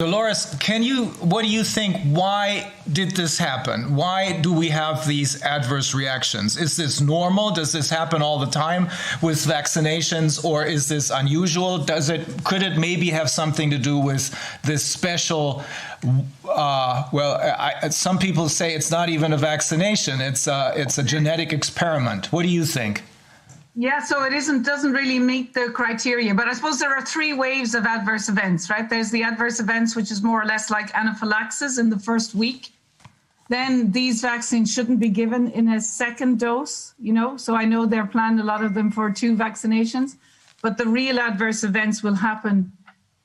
Dolores, what do you think? Why did this happen? Why do we have these adverse reactions? Is this normal? Does this happen all the time with vaccinations, or is this unusual? Could it maybe have something to do with this special, some people say it's not even a vaccination, it's a genetic experiment. What do you think? Yeah, so it doesn't really meet the criteria, but I suppose there are three waves of adverse events, right? There's the adverse events, which is more or less like anaphylaxis in the first week. Then these vaccines shouldn't be given in a second dose, so I know they're planned, a lot of them, for 2 vaccinations, but the real adverse events will happen,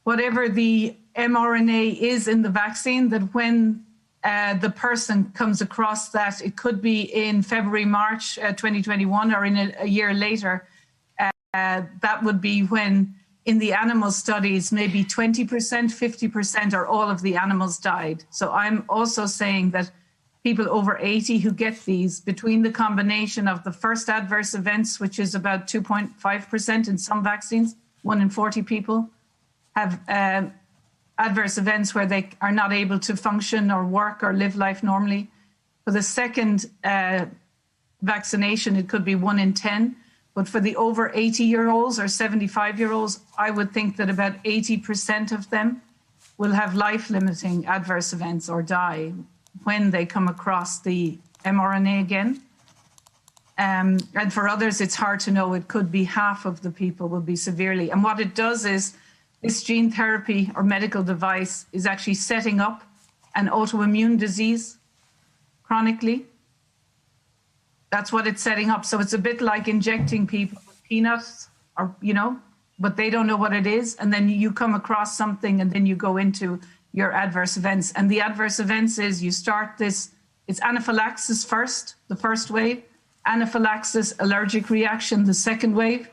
whatever the mRNA is in the vaccine, that when the person comes across that, it could be in February, March 2021, or in a year later, that would be when in the animal studies, maybe 20%, 50%, or all of the animals died. So I'm also saying that people over 80 who get these, between the combination of the first adverse events, which is about 2.5% in some vaccines, 1 in 40 people, have adverse events where they are not able to function or work or live life normally. For the second vaccination, it could be 1 in 10. But for the over 80-year-olds or 75-year-olds, I would think that about 80% of them will have life-limiting adverse events or die when they come across the mRNA again. And for others, it's hard to know. It could be half of the people will be severely. And what it does is, this gene therapy or medical device is actually setting up an autoimmune disease chronically. That's what it's setting up. So it's a bit like injecting people with peanuts, or but they don't know what it is. And then you come across something, and then you go into your adverse events. And the adverse events is you start this, it's anaphylaxis first, the first wave, anaphylaxis, allergic reaction, the second wave.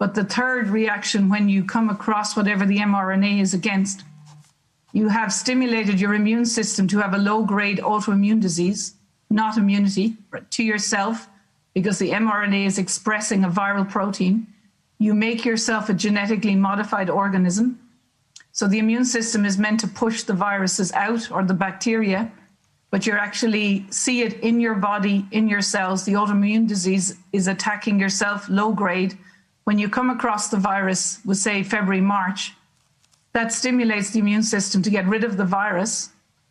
But the third reaction, when you come across whatever the mRNA is against, you have stimulated your immune system to have a low-grade autoimmune disease, not immunity, to yourself, because the mRNA is expressing a viral protein. You make yourself a genetically modified organism. So the immune system is meant to push the viruses out, or the bacteria, but you actually see it in your body, in your cells. The autoimmune disease is attacking yourself, low-grade. When you come across the virus, we'll say February, March, that stimulates the immune system to get rid of the virus,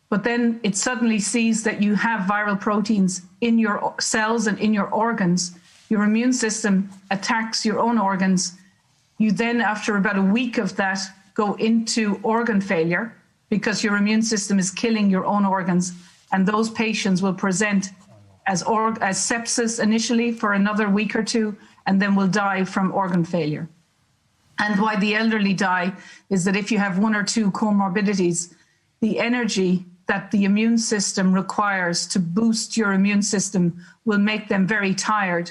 but then it suddenly sees that you have viral proteins in your cells and in your organs. Your immune system attacks your own organs. You then, after about a week of that, go into organ failure because your immune system is killing your own organs, and those patients will present as sepsis initially for another week or 2, and then will die from organ failure. And why the elderly die is that if you have 1 or 2 comorbidities, the energy that the immune system requires to boost your immune system will make them very tired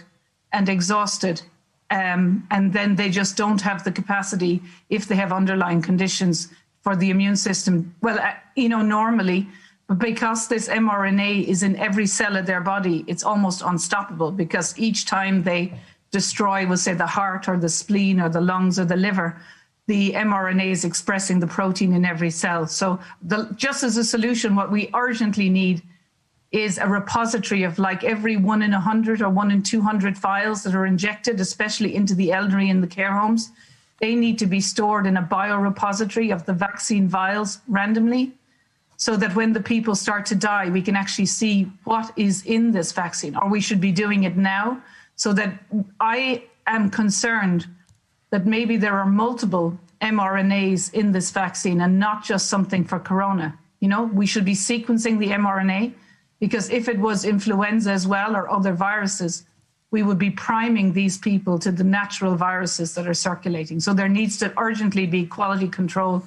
and exhausted. And then they just don't have the capacity, if they have underlying conditions, for the immune system. Well, normally, but because this mRNA is in every cell of their body, it's almost unstoppable, because each time they destroy, we'll say, the heart or the spleen or the lungs or the liver, the mRNA is expressing the protein in every cell. So just as a solution, what we urgently need is a repository of, like, every 1 in 100 or 1 in 200 files that are injected, especially into the elderly in the care homes. They need to be stored in a biorepository of the vaccine vials randomly, so that when the people start to die, we can actually see what is in this vaccine, or we should be doing it now. So that I am concerned that maybe there are multiple mRNAs in this vaccine and not just something for corona. We should be sequencing the mRNA, because if it was influenza as well or other viruses, we would be priming these people to the natural viruses that are circulating. So there needs to urgently be quality control,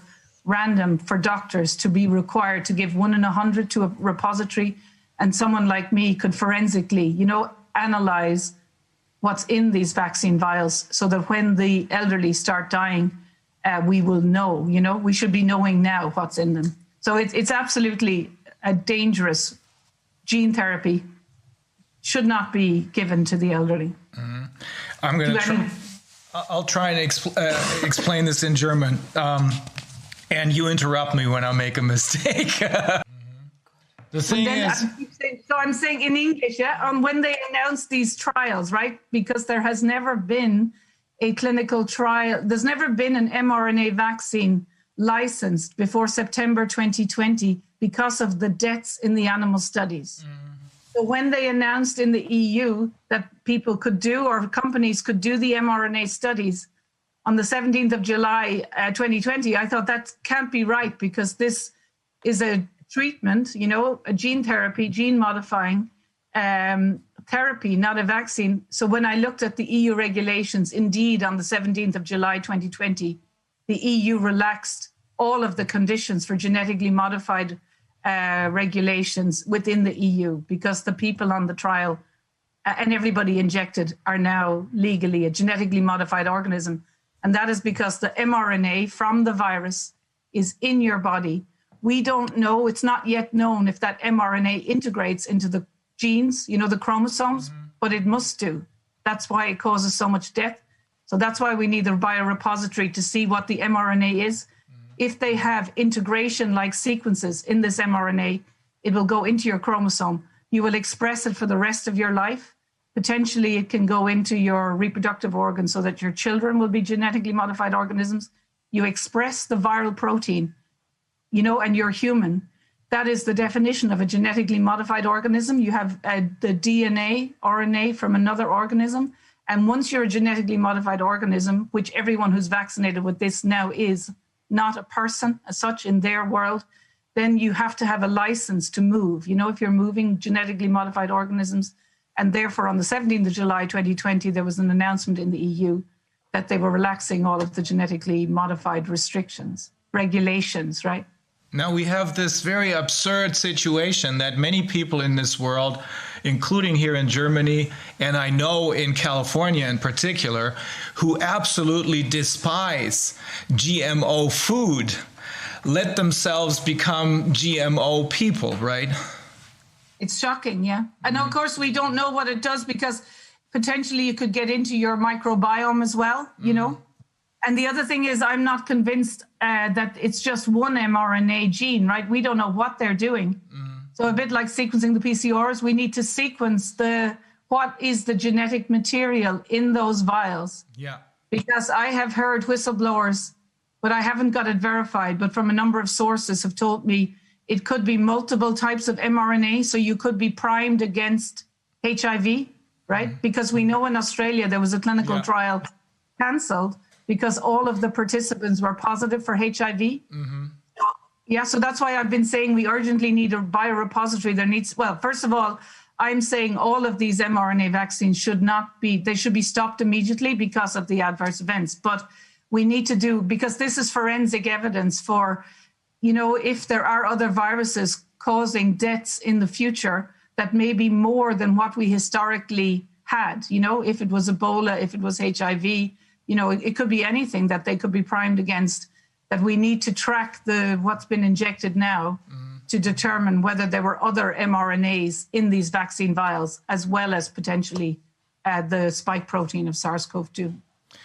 random, for doctors to be required to give 1 in 100 to a repository, and someone like me could forensically, analyze what's in these vaccine vials, so that when the elderly start dying, we will know. We should be knowing now what's in them. So it's absolutely a dangerous gene therapy, should not be given to the elderly. Mm-hmm. I'll try and explain this in German. And you interrupt me when I make a mistake. The thing is... I'm saying in English, yeah, when they announced these trials, right? Because there has never been a clinical trial. There's never been an mRNA vaccine licensed before September 2020 because of the deaths in the animal studies. So when they announced in the EU that people could do, or companies could do the mRNA studies on the 17th of July 2020, I thought that can't be right, because this is a treatment, you know, a gene therapy, gene modifying therapy, not a vaccine. So when I looked at the EU regulations, indeed, on the 17th of July 2020, the EU relaxed all of the conditions for genetically modified regulations within the EU, because the people on the trial and everybody injected are now legally a genetically modified organism. And that is because the mRNA from the virus is in your body. We don't know, it's not yet known if that mRNA integrates into the genes, you know, the chromosomes, but it must do. That's why it causes so much death. So that's why we need a biorepository to see what the mRNA is. If they have integration-like sequences in this mRNA, it will go into your chromosome. You will express it for the rest of your life. Potentially, it can go into your reproductive organs so that your children will be genetically modified organisms. You express the viral protein, you know, and you're human. That is the definition of a genetically modified organism. You have the DNA, RNA from another organism. And once you're a genetically modified organism, which everyone who's vaccinated with this now is, not a person as such in their world, then you have to have a license to move. You know, if you're moving genetically modified organisms, and therefore on the 17th of July 2020, there was an announcement in the EU that they were relaxing all of the genetically modified restrictions, regulations, right? Now we have this very absurd situation that many people in this world, including here in Germany, and I know in California in particular, who absolutely despise GMO food, let themselves become GMO people, right? It's shocking, yeah. And of course, we don't know what it does, because potentially you could get into your microbiome as well, you know? And the other thing is, I'm not convinced that it's just one mRNA gene, right? We don't know what they're doing. So a bit like sequencing the PCRs, we need to sequence what is the genetic material in those vials. Yeah. Because I have heard whistleblowers, but I haven't got it verified, but from a number of sources have told me it could be multiple types of mRNA. So you could be primed against HIV, right? Because we know in Australia there was a clinical trial cancelled because all of the participants were positive for HIV. Yeah, so that's why I've been saying we urgently need a biorepository. Well, first of all, I'm saying all of these mRNA vaccines should be stopped immediately because of the adverse events. But we need to because this is forensic evidence for, you know, if there are other viruses causing deaths in the future that may be more than what we historically had, you know, if it was Ebola, if it was HIV, you know, it could be anything that they could be primed against, that we need to track what's been injected now to determine whether there were other mRNAs in these vaccine vials, as well as potentially the spike protein of SARS-CoV-2.